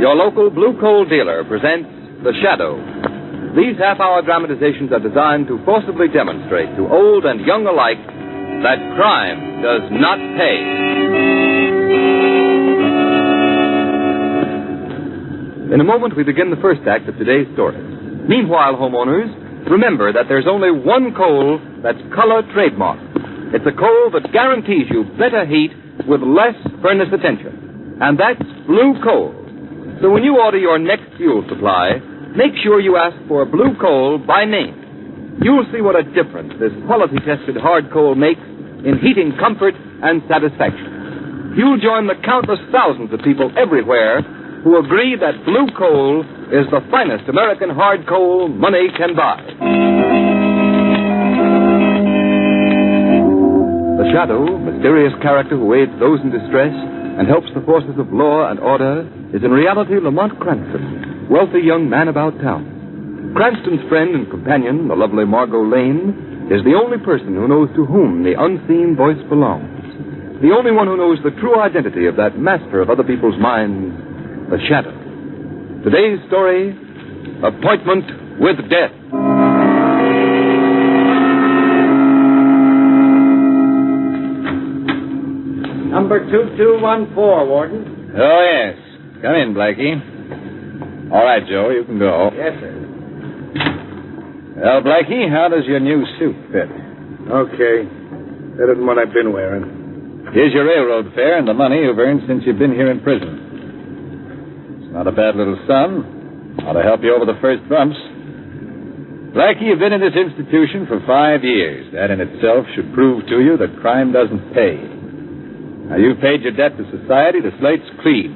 Your local Blue Coal dealer presents The Shadow. These half-hour dramatizations are designed to forcibly demonstrate to old and young alike that crime does not pay. In a moment, we begin the first act of today's story. Meanwhile, homeowners, remember that there's only one coal that's color trademarked. It's a coal that guarantees you better heat with less furnace attention. And that's Blue Coal. So when you order your next fuel supply, make sure you ask for Blue Coal by name. You'll see what a difference this quality-tested hard coal makes in heating comfort and satisfaction. You'll join the countless thousands of people everywhere who agree that Blue Coal is the finest American hard coal money can buy. The Shadow, mysterious character who aids those in distress and helps the forces of law and order, is in reality Lamont Cranston, wealthy young man about town. Cranston's friend and companion, the lovely Margot Lane, is the only person who knows to whom the unseen voice belongs. The only one who knows the true identity of that master of other people's minds, the Shadow. Today's story, Appointment with Death. Number 2214, Warden. Oh, yes. Come in, Blackie. All right, Joe, you can go. Yes, sir. Well, Blackie, how does your new suit fit? Okay. Better than what I've been wearing. Here's your railroad fare and the money you've earned since you've been here in prison. It's not a bad little sum. Ought to help you over the first bumps. Blackie, you've been in this institution for 5 years. That in itself should prove to you that crime doesn't pay. Now, you've paid your debt to society. The slate's clean.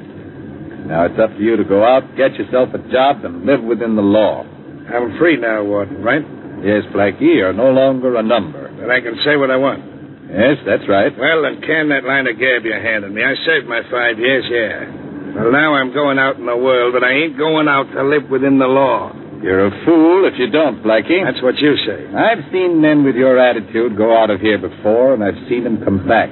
Now it's up to you to go out, get yourself a job, and live within the law. I'm free now, Warden, right? Yes, Blackie, you're no longer a number. Then I can say what I want. Yes, that's right. Well, then can that line of gab you handed me. I served my 5 years, yeah. Well, now I'm going out in the world, but I ain't going out to live within the law. You're a fool if you don't, Blackie. That's what you say. I've seen men with your attitude go out of here before, and I've seen them come back.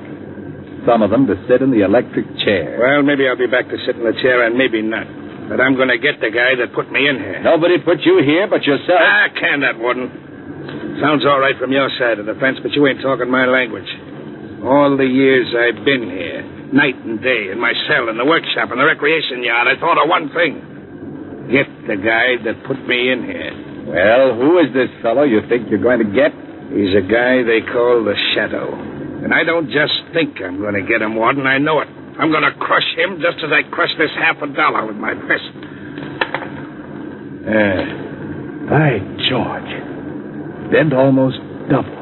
Some of them to sit in the electric chair. Well, maybe I'll be back to sit in the chair, and maybe not. But I'm going to get the guy that put me in here. Nobody put you here but yourself. Can that, Warden. Sounds all right from your side of the fence, but you ain't talking my language. All the years I've been here, night and day, in my cell, in the workshop, in the recreation yard, I thought of one thing. Get the guy that put me in here. Well, who is this fellow you think you're going to get? He's a guy they call the Shadow. And I don't just think I'm going to get him, Warden. I know it. I'm going to crush him just as I crushed this $50 with my fist. By George. Bend almost double. All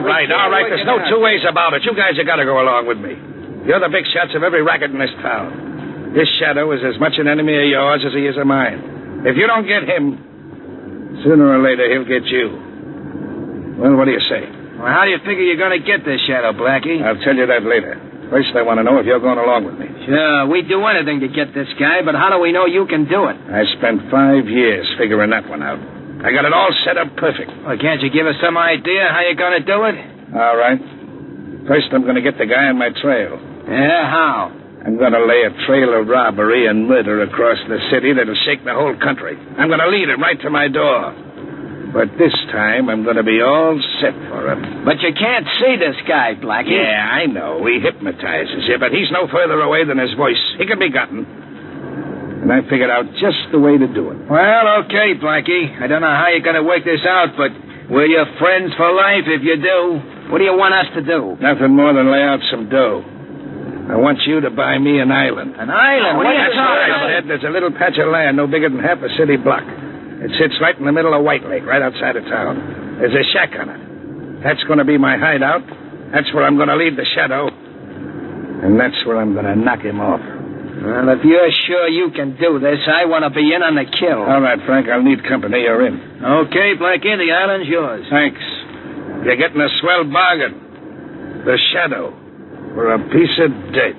right. There's no two ways about it. You guys have got to go along with me. You're the big shots of every racket in this town. This Shadow is as much an enemy of yours as he is of mine. If you don't get him, sooner or later, he'll get you. Well, what do you say? Well, how do you figure you're going to get this Shadow, Blackie? I'll tell you that later. First, I want to know if you're going along with me. Sure, we'd do anything to get this guy, but how do we know you can do it? I spent 5 years figuring that one out. I got it all set up perfect. Well, can't you give us some idea how you're going to do it? All right. First, I'm going to get the guy on my trail. Yeah, how? I'm going to lay a trail of robbery and murder across the city that'll shake the whole country. I'm going to lead him right to my door. But this time, I'm going to be all set for him. But you can't see this guy, Blackie. Yeah, I know. He hypnotizes you, but he's no further away than his voice. He can be gotten. And I figured out just the way to do it. Well, okay, Blackie. I don't know how you're going to work this out, but we're your friends for life if you do. What do you want us to do? Nothing more than lay out some dough. I want you to buy me an island. An island? What are you talking about? There's a little patch of land no bigger than half a city block. It sits right in the middle of White Lake, right outside of town. There's a shack on it. That's going to be my hideout. That's where I'm going to leave the Shadow. And that's where I'm going to knock him off. Well, if you're sure you can do this, I want to be in on the kill. All right, Frank, I'll need company. You're in. Okay, Blackie, the island's yours. Thanks. You're getting a swell bargain. The Shadow for a piece of dirt.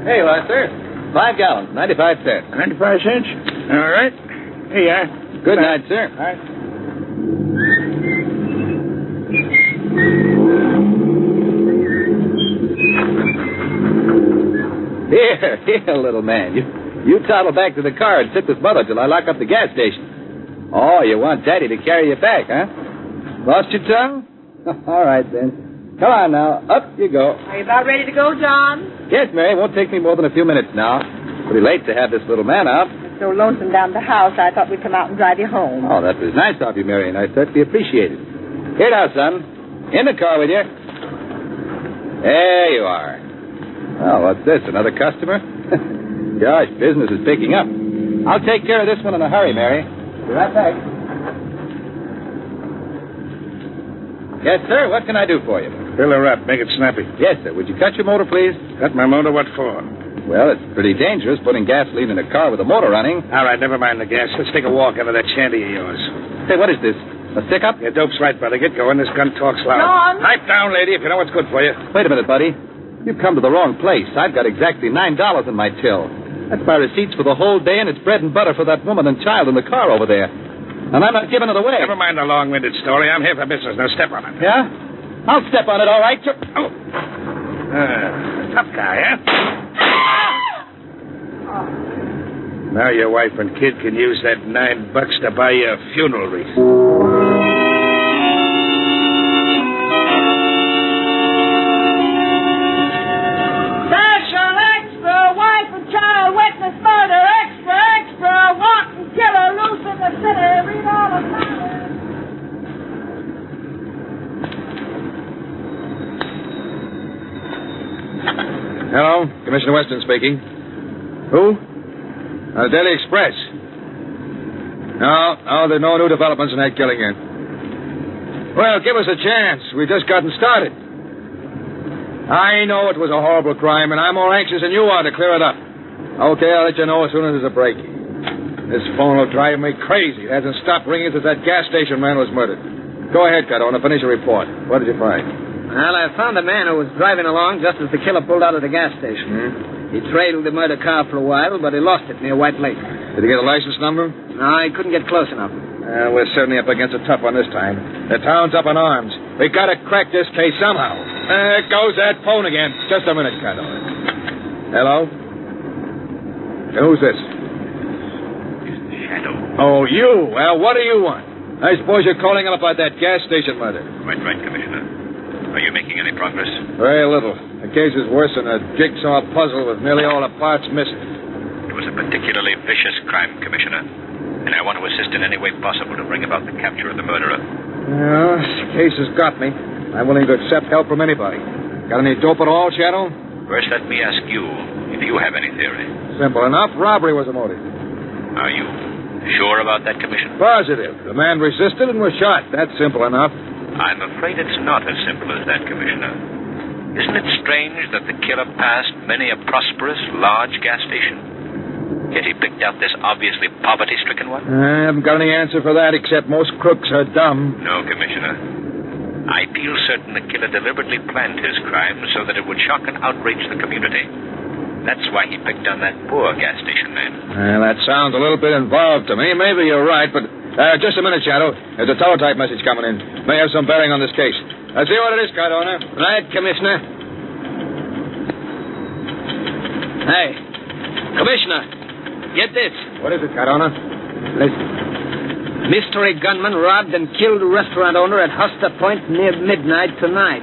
Hey, Lester. 5 gallons, 95 cents. 95 cents? All right. Here you are. Good night, sir. All right. Here, little man. You toddle back to the car and sit with Mother till I lock up the gas station. Oh, you want Daddy to carry you back, huh? Lost your tongue? All right, then. Come on now. Up you go. Are you about ready to go, John? Yes, Mary. Won't take me more than a few minutes now. Pretty late to have this little man out. It's so lonesome down at the house, I thought we'd come out and drive you home. Oh, that was nice of you, Mary, and I certainly appreciate it. Here now, son. In the car with you. There you are. Oh, what's this? Another customer? Gosh, business is picking up. I'll take care of this one in a hurry, Mary. Be right back. Yes, sir. What can I do for you? Fill her up. Make it snappy. Yes, sir. Would you cut your motor, please? Cut my motor? What for? Well, it's pretty dangerous putting gasoline in a car with a motor running. All right, never mind the gas. Let's take a walk out of that shanty of yours. Say, what is this? A stick-up? Your dope's right, brother. Get going. This gun talks loud. John! Pipe down, lady, if you know what's good for you. Wait a minute, buddy. You've come to the wrong place. I've got exactly $9 in my till. That's my receipts for the whole day, and it's bread and butter for that woman and child in the car over there. And I'm not giving it away. Never mind the long-winded story. I'm here for business. Now step on it. Yeah? I'll step on it, all right. Oh. Tough guy, huh? Now your wife and kid can use that $9 to buy you a funeral wreath. Special extra, wife and child witness murder. Extra, extra, wanton killer loose in the city. Read all about it. Hello, Commissioner Weston speaking. Who? Daily Express. No, there are no new developments in that killing yet. Well, give us a chance. We've just gotten started. I know it was a horrible crime, and I'm more anxious than you are to clear it up. Okay, I'll let you know as soon as there's a break. This phone will drive me crazy. It hasn't stopped ringing since that gas station man was murdered. Go ahead, Cardona. Finish your report. What did you find? Well, I found a man who was driving along just as the killer pulled out of the gas station. He trailed the murder car for a while, but he lost it near White Lake. Did he get a license number? No, he couldn't get close enough. We're certainly up against a tough one this time. The town's up in arms. We got to crack this case somehow. There goes that phone again. Just a minute, Cardona. Hello? Who's this? It's the Shadow. Oh, you. Well, what do you want? I suppose you're calling up about that gas station murder. Quite right, Commissioner. Are you making any progress? Very little. The case is worse than a jigsaw puzzle with nearly all the parts missing. It was a particularly vicious crime, Commissioner, and I want to assist in any way possible to bring about the capture of the murderer. Well, this case has got me. I'm willing to accept help from anybody. Got any dope at all, Shadow? First, let me ask you if you have any theory. Simple enough. Robbery was the motive. Are you sure about that, Commissioner? Positive. The man resisted and was shot. That's simple enough. I'm afraid it's not as simple as that, Commissioner. Isn't it strange that the killer passed many a prosperous, large gas station? Yet he picked out this obviously poverty-stricken one? I haven't got any answer for that, except most crooks are dumb. No, Commissioner. I feel certain the killer deliberately planned his crime so that it would shock and outrage the community. That's why he picked on that poor gas station man. Well, that sounds a little bit involved to me. Maybe you're right, but... just a minute, Shadow. There's a teletype message coming in. May have some bearing on this case. Let's see what it is, Cardona. Right, Commissioner. Hey, Commissioner, get this. What is it, Cardona? Listen. Mystery gunman robbed and killed a restaurant owner at Huster Point near midnight tonight.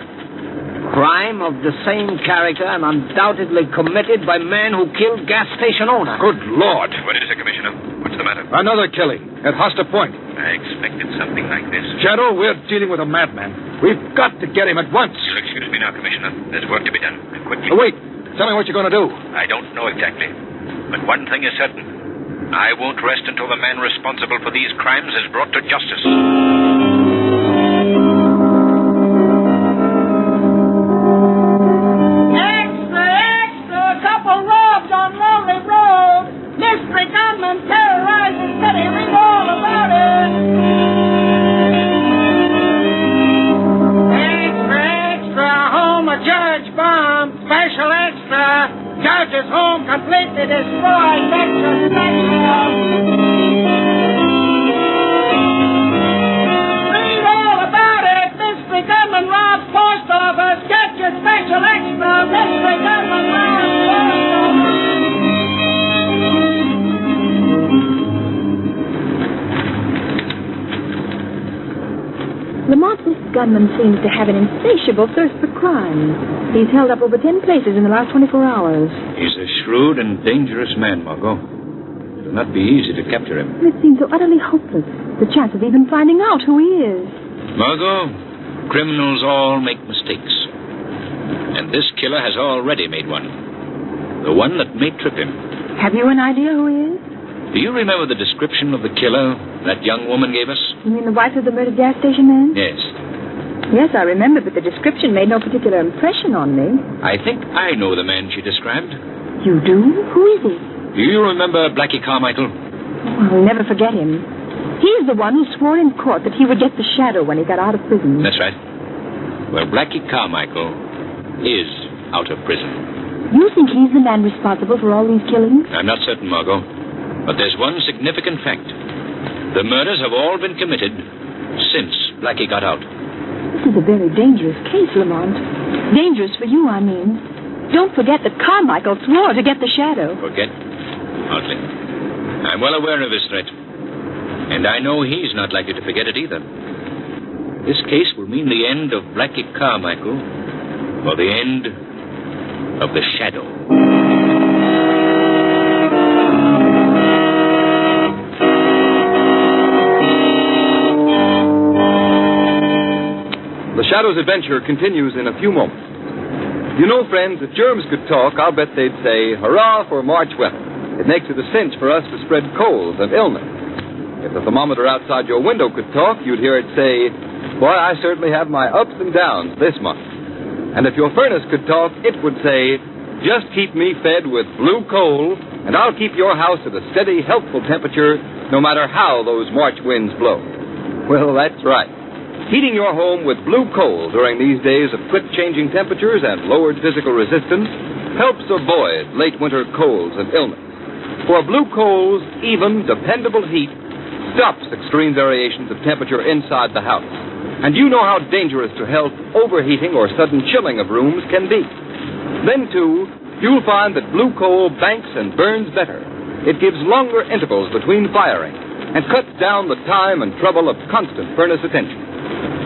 crime of the same character and undoubtedly committed by men who killed gas station owner. Good Lord. What is it, Commissioner? What's the matter? Another killing at Hoster Point. I expected something like this. Shadow, we're dealing with a madman. We've got to get him at once. You'll excuse me now, Commissioner. There's work to be done. And quickly. Wait. Tell me what you're going to do. I don't know exactly. But one thing is certain. I won't rest until the man responsible for these crimes is brought to justice. Extra, extra! A couple robs on Lonely Road. Mystery gunman terrorizing city. Read all about it. Extra, extra! Home of Judge Bomb. Special extra! Judge's home completely destroyed. Extra special! Read all about it. Mystery gunman robs post office. Get your special extra. Mystery gunman robs post office. Lamont, this gunman seems to have an insatiable thirst for crime. He's held up over 10 places in the last 24 hours. He's a shrewd and dangerous man, Margot. It'll not be easy to capture him. It seems so utterly hopeless. The chance of even finding out who he is. Margot, criminals all make mistakes. And this killer has already made one. The one that may trip him. Have you an idea who he is? Do you remember the description of the killer that young woman gave us? You mean the wife of the murdered gas station man? Yes. Yes, I remember, but the description made no particular impression on me. I think I know the man she described. You do? Who is he? Do you remember Blackie Carmichael? Oh, I'll never forget him. He's the one who swore in court that he would get the shadow when he got out of prison. That's right. Well, Blackie Carmichael is out of prison. You think he's the man responsible for all these killings? I'm not certain, Margot. But there's one significant fact. The murders have all been committed since Blackie got out. This is a very dangerous case, Lamont. Dangerous for you, I mean. Don't forget that Carmichael swore to get the shadow. Forget? Hardly. I'm well aware of his threat. And I know he's not likely to forget it either. This case will mean the end of Blackie Carmichael, or the end of the shadow. The Shadow's adventure continues in a few moments. You know, friends, if germs could talk, I'll bet they'd say, hurrah for March weather. It makes it a cinch for us to spread colds and illness. If the thermometer outside your window could talk, you'd hear it say, boy, I certainly have my ups and downs this month. And if your furnace could talk, it would say, just keep me fed with blue coal, and I'll keep your house at a steady, healthful temperature, no matter how those March winds blow. Well, that's right. Heating your home with blue coal during these days of quick-changing temperatures and lowered physical resistance helps avoid late winter colds and illness. For blue coal's even, dependable heat stops extreme variations of temperature inside the house. And you know how dangerous to health overheating or sudden chilling of rooms can be. Then, too, you'll find that blue coal banks and burns better. It gives longer intervals between firing and cuts down the time and trouble of constant furnace attention.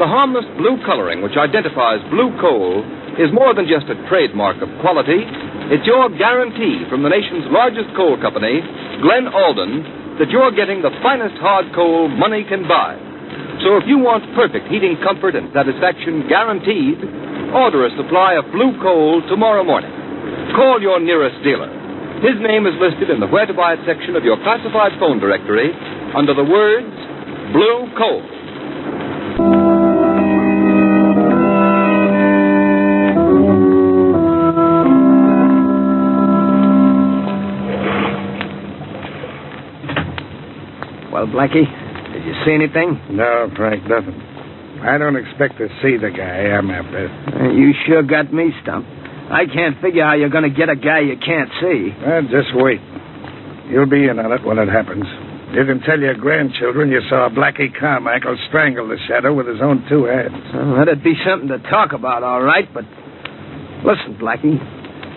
The harmless blue coloring which identifies blue coal is more than just a trademark of quality. It's your guarantee from the nation's largest coal company, Glen Alden, that you're getting the finest hard coal money can buy. So if you want perfect heating comfort and satisfaction guaranteed, order a supply of blue coal tomorrow morning. Call your nearest dealer. His name is listed in the Where to Buy It section of your classified phone directory under the words Blue Coal. Well, Blackie, did you see anything? No, Frank, nothing. I don't expect to see the guy I'm after. You sure got me stumped. I can't figure how you're going to get a guy you can't see. Well, just wait. You'll be in on it when it happens. You can tell your grandchildren you saw Blackie Carmichael strangle the shadow with his own two hands. Well, that'd be something to talk about, all right, but... Listen, Blackie,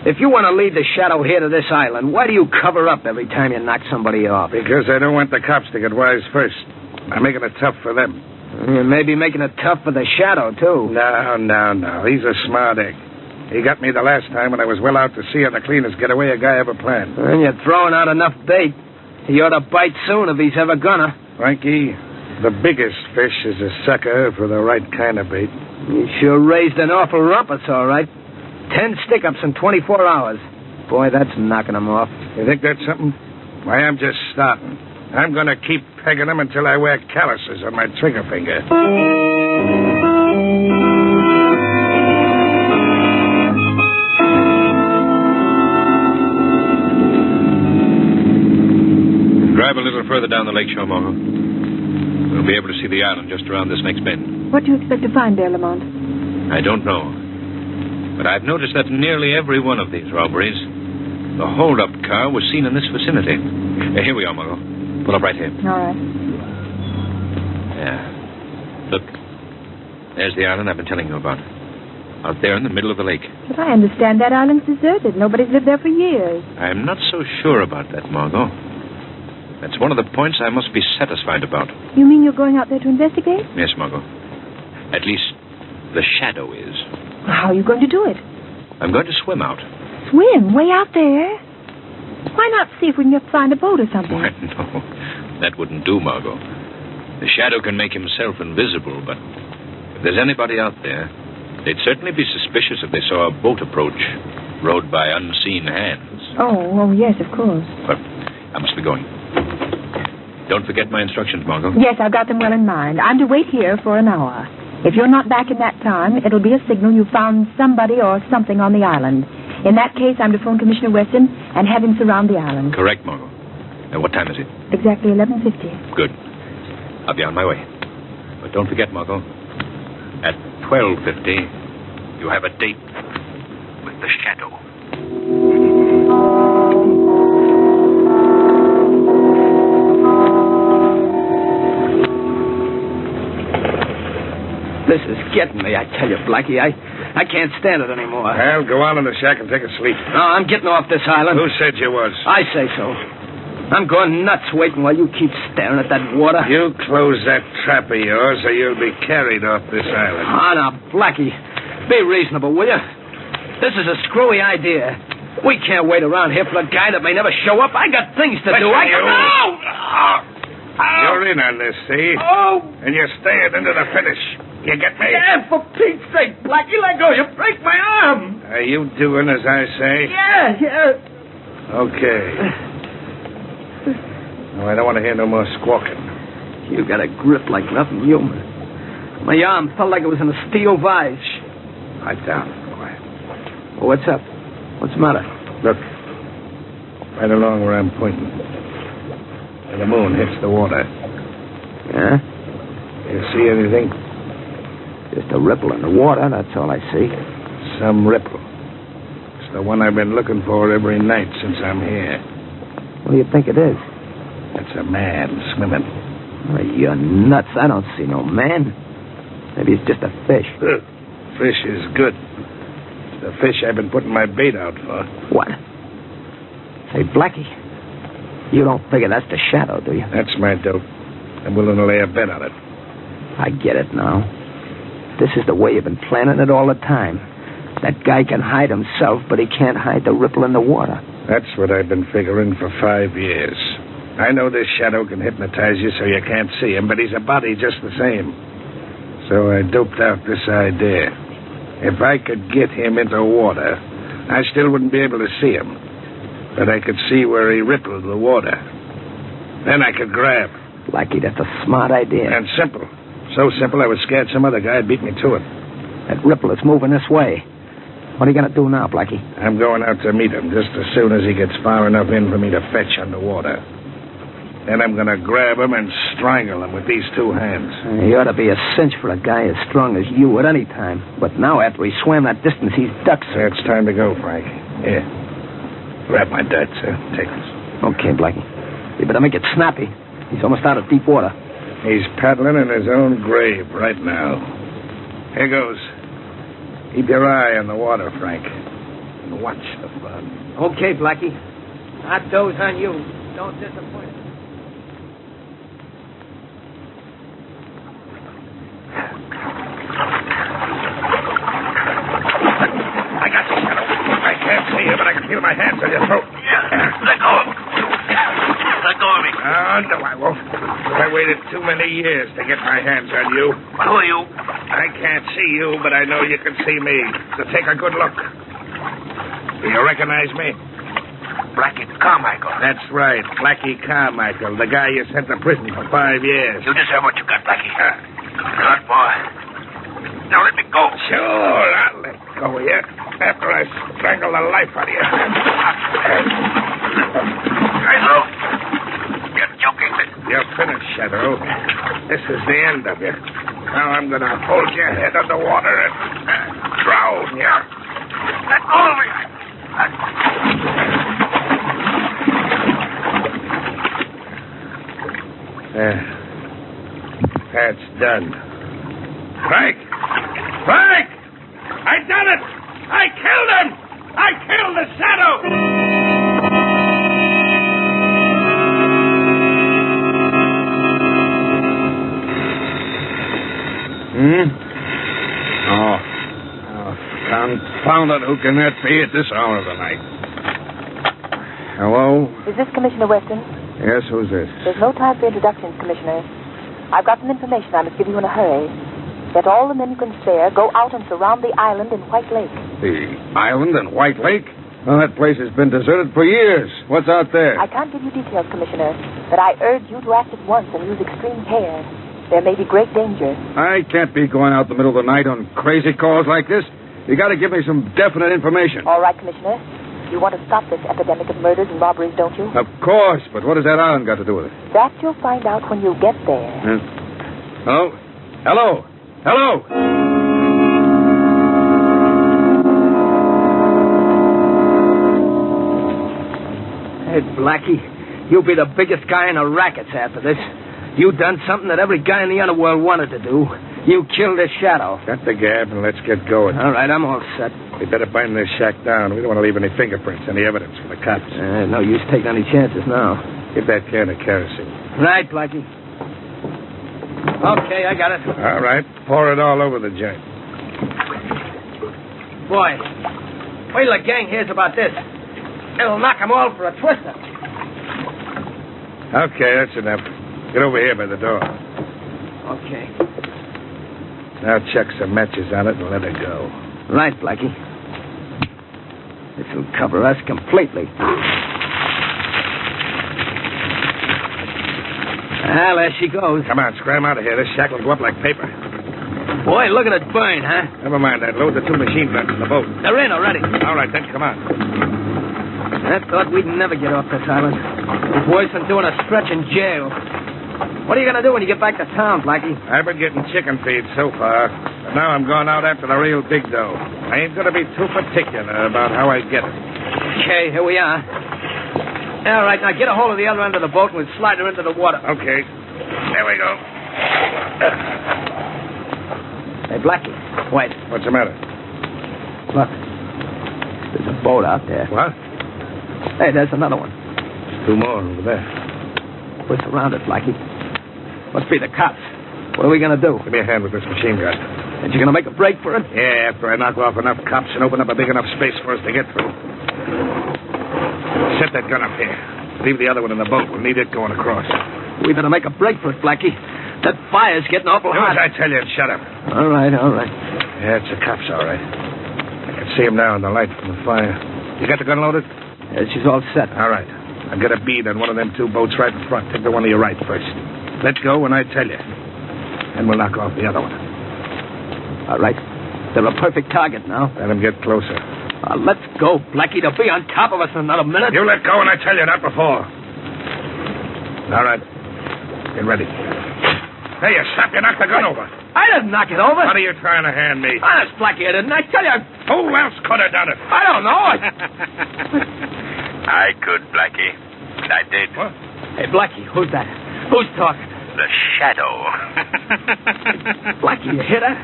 if you want to lead the shadow here to this island, why do you cover up every time you knock somebody off? Because I don't want the cops to get wise first. I'm making it tough for them. You may be making it tough for the shadow, too. No. He's a smart egg. He got me the last time when I was well out to sea on the cleanest getaway a guy ever planned. And you're throwing out enough bait. He ought to bite soon if he's ever gonna. Frankie, the biggest fish is a sucker for the right kind of bait. You sure raised an awful rumpus, all right. 10 stick-ups in 24 hours. Boy, that's knocking him off. You think that's something? Why, I'm just starting. I'm going to keep pegging them until I wear calluses on my trigger finger. Drive a little further down the lakeshore, Margot. We'll be able to see the island just around this next bend. What do you expect to find there, Lamont? I don't know. But I've noticed that nearly every one of these robberies, the hold-up car was seen in this vicinity. Here we are, Margot. Pull up right here. All right. Yeah. Look. There's the island I've been telling you about. Out there in the middle of the lake. But I understand that island's deserted. Nobody's lived there for years. I'm not so sure about that, Margot. That's one of the points I must be satisfied about. You mean you're going out there to investigate? Yes, Margot. At least, the shadow is. How are you going to do it? I'm going to swim out. Swim? Way out there? Why not see if we can find a boat or something? Why, no. That wouldn't do, Margot. The shadow can make himself invisible, but if there's anybody out there, they'd certainly be suspicious if they saw a boat approach, rowed by unseen hands. Oh, yes, of course. But I must be going. Don't forget my instructions, Margot. Yes, I've got them well in mind. I'm to wait here for an hour. If you're not back in that time, it'll be a signal you found somebody or something on the island. In that case, I'm to phone Commissioner Weston and have him surround the island. Correct, Margot. What time is it? Exactly 11:50. Good. I'll be on my way. But don't forget, Margot, at 12:50, you have a date with the shadow. This is getting me, I tell you, Blackie. I can't stand it anymore. Well, go on in the shack and take a sleep. No, I'm getting off this island. Who said you was? I say so. I'm going nuts waiting while you keep staring at that water. You close that trap of yours or you'll be carried off this island. Oh, now, Blackie, be reasonable, will you? This is a screwy idea. We can't wait around here for a guy that may never show up. I got things to do. You're in on this, see? Oh! And you're staying into the finish. You get me? Yeah, for Pete's sake, Blackie, let go. You break my arm. Are you doing as I say? Yeah. Okay. No, I don't want to hear no more squawking. You got a grip like nothing human. My arm felt like it was in a steel vise. Lie down, boy. Well, what's up? What's the matter? Look. Right along where I'm pointing. Where the moon hits the water. Yeah? You see anything? Just a ripple in the water, that's all I see. Some ripple. It's the one I've been looking for every night since I'm here. What do you think it is? It's a man swimming. Oh, you're nuts. I don't see no man. Maybe it's just a fish. Fish is good. It's the fish I've been putting my bait out for. What? Say, Blackie, you don't figure that's the shadow, do you? That's my dope. I'm willing to lay a bet on it. I get it now. This is the way you've been planning it all the time. That guy can hide himself, but he can't hide the ripple in the water. That's what I've been figuring for 5 years. I know this shadow can hypnotize you so you can't see him, but he's a body just the same. So I doped out this idea. If I could get him into water, I still wouldn't be able to see him. But I could see where he rippled the water. Then I could grab. Blackie, that's a smart idea. And simple. So simple I was scared some other guy'd beat me to it. That ripple is moving this way. What are you going to do now, Blackie? I'm going out to meet him just as soon as he gets far enough in for me to fetch underwater. Then I'm going to grab him and strangle him with these two hands. He ought to be a cinch for a guy as strong as you at any time. But now, after he swam that distance, he's ducked. It's time to go, Frank. Here. Grab my darts, sir. Take this. Okay, Blackie. You better make it snappy. He's almost out of deep water. He's paddling in his own grave right now. Here goes. Keep your eye on the water, Frank. And watch the fun. Okay, Blackie. Hot doze on you. Don't disappoint. on. No, I won't. I waited too many years to get my hands on you. Who are you? I can't see you, but I know you can see me. So take a good look. Do you recognize me? Blackie Carmichael. That's right, Blackie Carmichael, the guy you sent to prison for 5 years. You deserve what you got, Blackie. Good boy. Now let me go. Sure, I'll let go of you after I strangle the life out of you. Shadow, you're joking. You're finished, Shadow. This is the end of you. Now I'm going to hold your head underwater and drown you. Let go of me. That's done. Frank! Frank! I done it! I killed him! I killed the Shadow! Oh, confound it. Who can that be at this hour of the night? Hello? Is this Commissioner Weston? Yes, who's this? There's no time for introductions, Commissioner. I've got some information I must give you in a hurry. Get all the men you can spare, go out and surround the island in White Lake. The island in White Lake? Well, that place has been deserted for years. What's out there? I can't give you details, Commissioner, but I urge you to act at once and use extreme care. There may be great danger. I can't be going out in the middle of the night on crazy calls like this. You got to give me some definite information. All right, Commissioner. You want to stop this epidemic of murders and robberies, don't you? Of course, but what has that island got to do with it? That you'll find out when you get there. Hello? Hello? Hello? Hey, Blackie, you'll be the biggest guy in the rackets after this. You done something that every guy in the underworld wanted to do. You killed this Shadow. Cut the gab and let's get going. All right, I'm all set. We better bind this shack down. We don't want to leave any fingerprints, any evidence for the cops. No use taking any chances now. Give that can of kerosene. Right, Blackie. Okay, I got it. All right. Pour it all over the joint. Boy, wait till the gang hears about this. It'll knock them all for a twister. Okay, that's enough. Get over here by the door. Okay. Now check some matches on it and let it go. Right, Blackie. This'll cover us completely. Ah, there she goes. Come on, scram out of here. This shack will go up like paper. Boy, look at it burn, huh? Never mind that. Load the 2 machine guns in the boat. They're in already. All right, then, come on. I thought we'd never get off this island. It's worse than doing a stretch in jail. What are you going to do when you get back to town, Blackie? I've been getting chicken feed so far. But now I'm going out after the real big dough. I ain't going to be too particular about how I get it. Okay, here we are. All right, now get a hold of the other end of the boat and we'll slide her into the water. Okay. There we go. Hey, Blackie, wait. What's the matter? Look. There's a boat out there. What? Hey, there's another one. 2 more over there. We're surrounded, Blackie. Must be the cops. What are we going to do? Give me a hand with this machine gun. And you're going to make a break for it? Yeah, after I knock off enough cops and open up a big enough space for us to get through. Set that gun up here. Leave the other one in the boat. We'll need it going across. We better make a break for it, Blackie. That fire's getting awful Do hot. as I tell you and shut up. All right, all right. Yeah, it's the cops, all right. I can see them now in the light from the fire. You got the gun loaded? Yeah, she's all set. All right. I'll get a bead on one of them 2 boats right in front. Take the one to your right first. Let go when I tell you. And we'll knock off the other one. All right. They're a perfect target now. Let them get closer. Let's go, Blackie. They'll be on top of us in another minute. You let go when I tell you, not before. All right. Get ready. There, you stop. You knocked the gun over. I didn't knock it over. What are you trying to hand me? Honest, Blackie, I didn't. I tell you. Who else could have done it? I don't know. I could, Blackie. And I did. What? Hey, Blackie, who's that? Who's talking? The Shadow. Blackie, you hear that?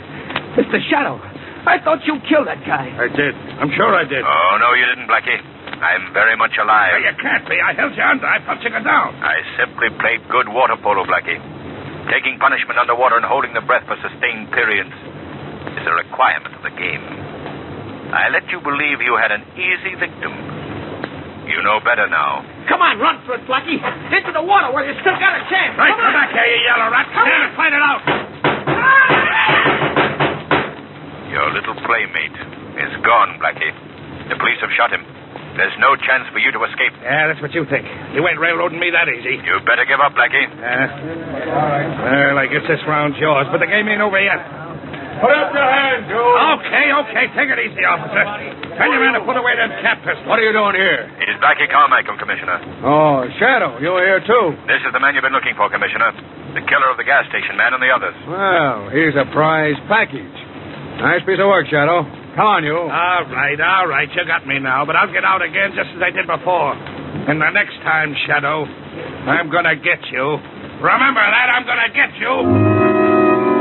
It's the Shadow. I thought you killed that guy. I did. I'm sure I did. Oh, no, you didn't, Blackie. I'm very much alive. You can't be. I held you under. I thought you got down. I simply played good water polo, Blackie. Taking punishment underwater and holding the breath for sustained periods is a requirement of the game. I let you believe you had an easy victim. You know better now. Come on, run for it, Blackie. Into the water where you still got a chance. Right, come back here, you yellow rat. Come on, fight it out. Your little playmate is gone, Blackie. The police have shot him. There's no chance for you to escape. Yeah, that's what you think. You ain't railroading me that easy. You better give up, Blackie. Well, I guess this round's yours, but the game ain't over yet. Put up your hands, Joe. Okay. Take it easy, officer. Tell your man to put away them cap pistols. What are you doing here? It is Blackie Carmichael, Commissioner. Oh, Shadow, you're here, too. This is the man you've been looking for, Commissioner. The killer of the gas station man and the others. Well, here's a prize package. Nice piece of work, Shadow. Come on, you. All right. You got me now, but I'll get out again just as I did before. And the next time, Shadow, I'm going to get you. Remember that, I'm going to get you.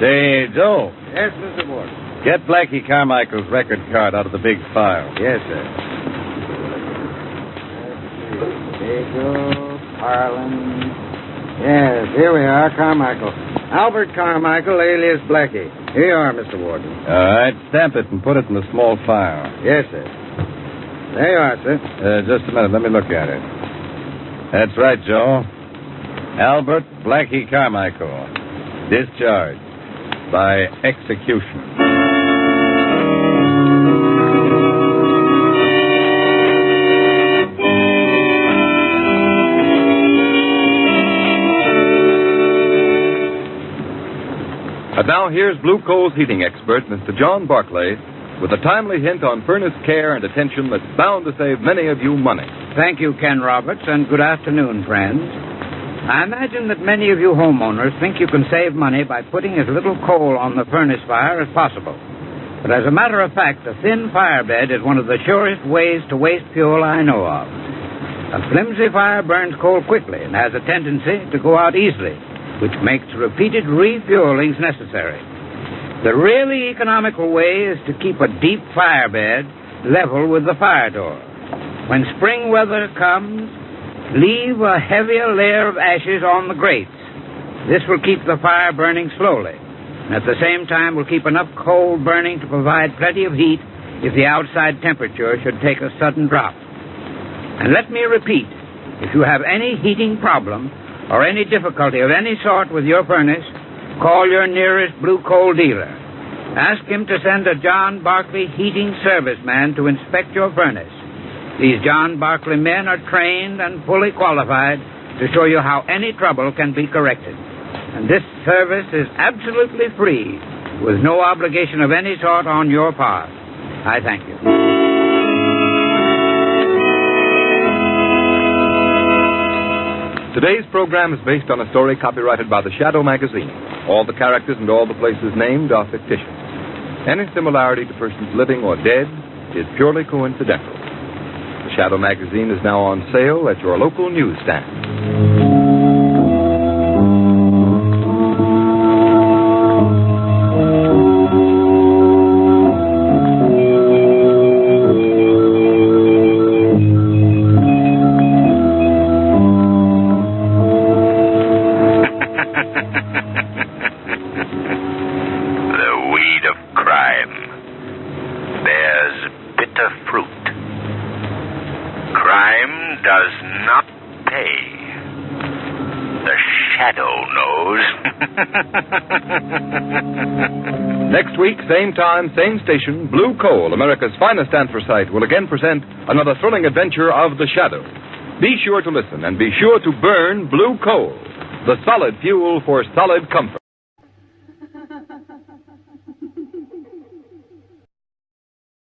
Say, Joe, Yes, Mr. Ward. get Blackie Carmichael's record card out of the big file. Yes, sir. Diego, Harlan. Yes, here we are, Carmichael. Albert Carmichael, alias Blackie. Here you are, Mr. Warden. All right, stamp it and put it in the small file. Yes, sir. There you are, sir. Just a minute, let me look at it. That's right, Joe. Albert Blackie Carmichael. Discharged by execution. And now here's Blue Coal's heating expert, Mr. John Barclay, with a timely hint on furnace care and attention that's bound to save many of you money. Thank you, Ken Roberts, and good afternoon, friends. I imagine that many of you homeowners think you can save money by putting as little coal on the furnace fire as possible. But as a matter of fact, a thin fire bed is one of the surest ways to waste fuel I know of. A flimsy fire burns coal quickly and has a tendency to go out easily, which makes repeated refuelings necessary. The really economical way is to keep a deep fire bed level with the fire door. When spring weather comes, leave a heavier layer of ashes on the grates. This will keep the fire burning slowly, and at the same time will keep enough coal burning to provide plenty of heat if the outside temperature should take a sudden drop. And let me repeat, if you have any heating problem or any difficulty of any sort with your furnace, call your nearest Blue Coal dealer. Ask him to send a John Barclay heating service man to inspect your furnace. These John Barclay men are trained and fully qualified to show you how any trouble can be corrected. And this service is absolutely free, with no obligation of any sort on your part. I thank you. Today's program is based on a story copyrighted by the Shadow magazine. All the characters and all the places named are fictitious. Any similarity to persons living or dead is purely coincidental. The Shadow magazine is now on sale at your local newsstand. Next week, same time, same station, Blue Coal, America's finest anthracite, will again present another thrilling adventure of the Shadow. Be sure to listen and be sure to burn Blue Coal, the solid fuel for solid comfort.